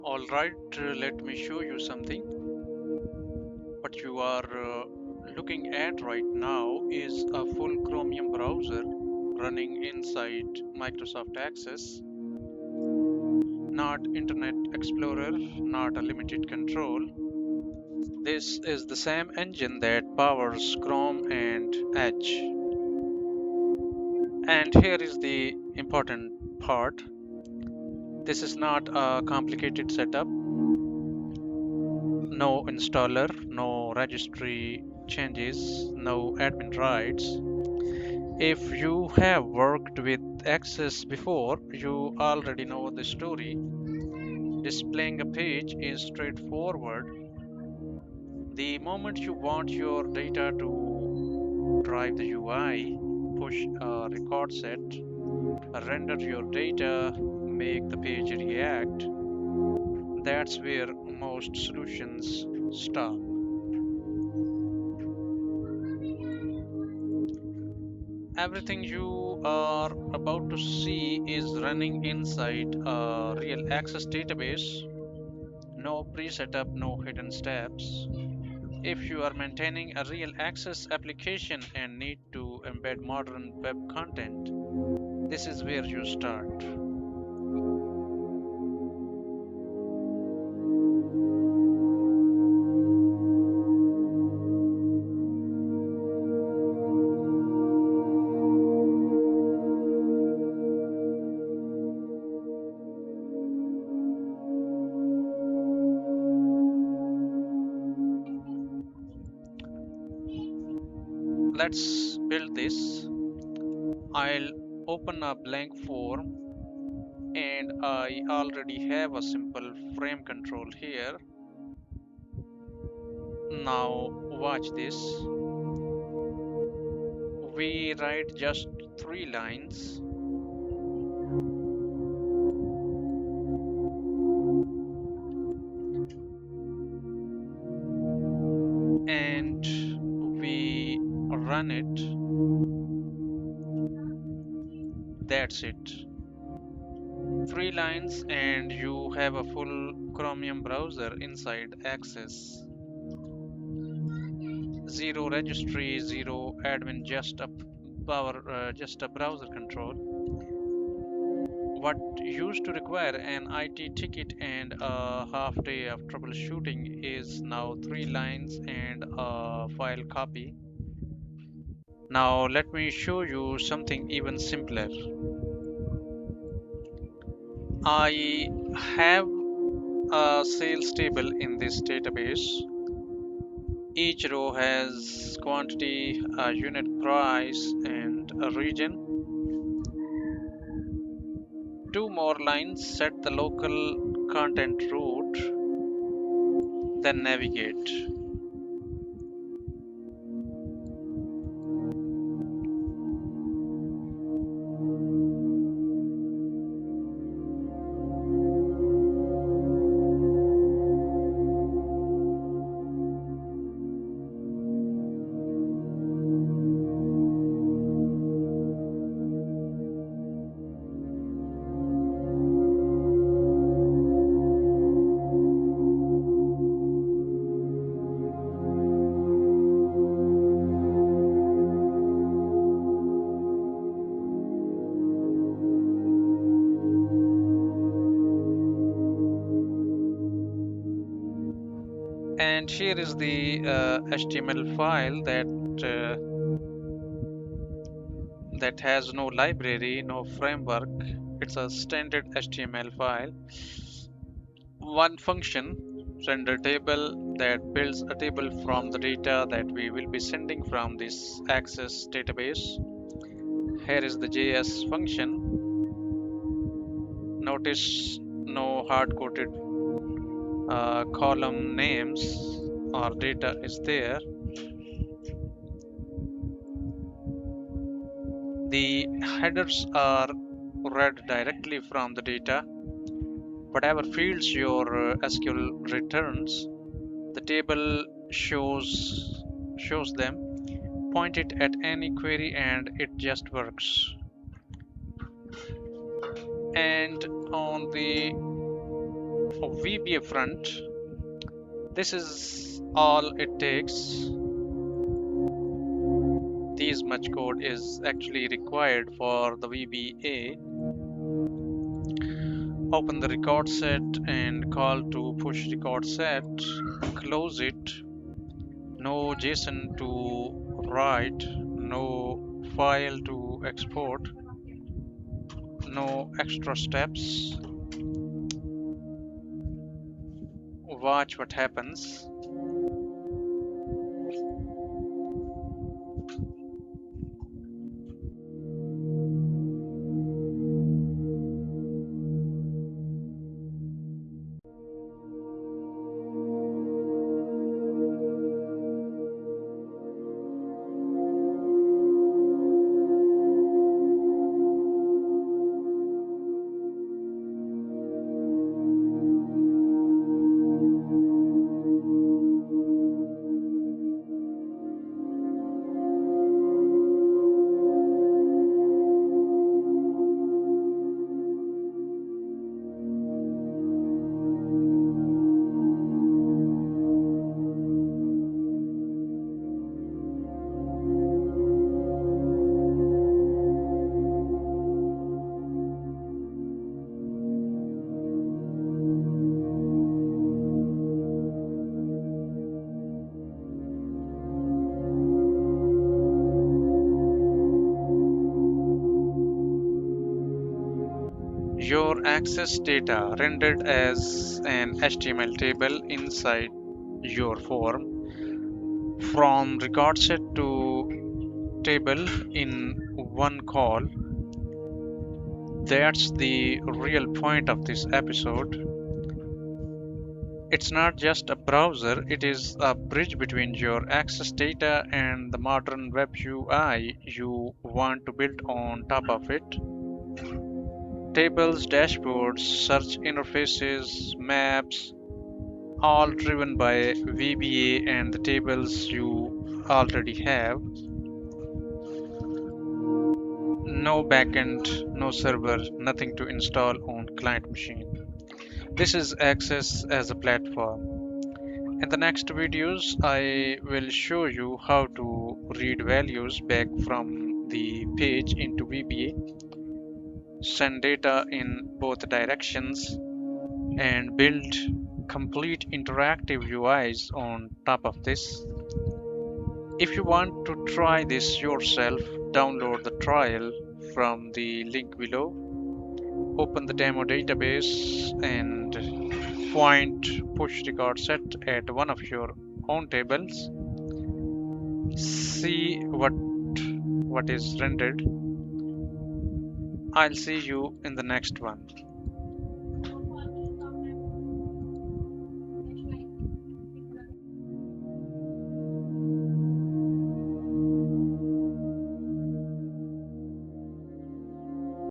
Alright, let me show you something. What you are looking at right now is a full Chromium browser running inside Microsoft Access. Not Internet Explorer, not a limited control. This is the same engine that powers Chrome and Edge. And here is the important part. This is not a complicated setup. No installer, no registry changes, no admin rights. If you have worked with Access before, you already know the story. Displaying a page is straightforward. The moment you want your data to drive the UI, push a record set, render your data, make the page react, that's where most solutions stop. Everything you are about to see is running inside a real access database. No pre-setup, no hidden steps. If you are maintaining a real access application and need to embed modern web content, this is where you start. Let's build this. I'll open a blank form and I already have a simple frame control here. Now watch this. We write just 3 lines. And we run it. That's it. 3 lines and you have a full Chromium browser inside Access. Zero registry, zero admin, just a browser control. What used to require an IT ticket and a half day of troubleshooting is now 3 lines and a file copy. Now let me show you something even simpler. I have a sales table in this database. Each row has quantity, a unit price, and a region. 2 more lines set the local content route, then navigate. And here is the HTML file that has no library, no framework. It's a standard HTML file. One function, render table, that builds a table from the data that we will be sending from this Access database. Here is the JS function. Notice no hard-coded column names or data is there. The headers are read directly from the data. Whatever fields your SQL returns, the table shows them. Point it at any query and it just works. And on the VBA front, this is all it takes. This much code is actually required for the VBA. Open the record set and call to push record set. Close it. No JSON to write, no file to export, no extra steps. Watch what happens. Your access data rendered as an HTML table inside your form from record set to table in one call. That's the real point of this episode. It's not just a browser, it is a bridge between your access data and the modern web UI you want to build on top of it. Tables, dashboards, search interfaces, maps, all driven by VBA and the tables you already have. No backend, no server, nothing to install on client machine. This is Access as a platform. In the next videos, I will show you how to read values back from the page into VBA, send data in both directions, and build complete interactive UIs on top of this. If you want to try this yourself, download the trial from the link below. Open the demo database and find push record set at one of your own tables. See what is rendered. I'll see you in the next one.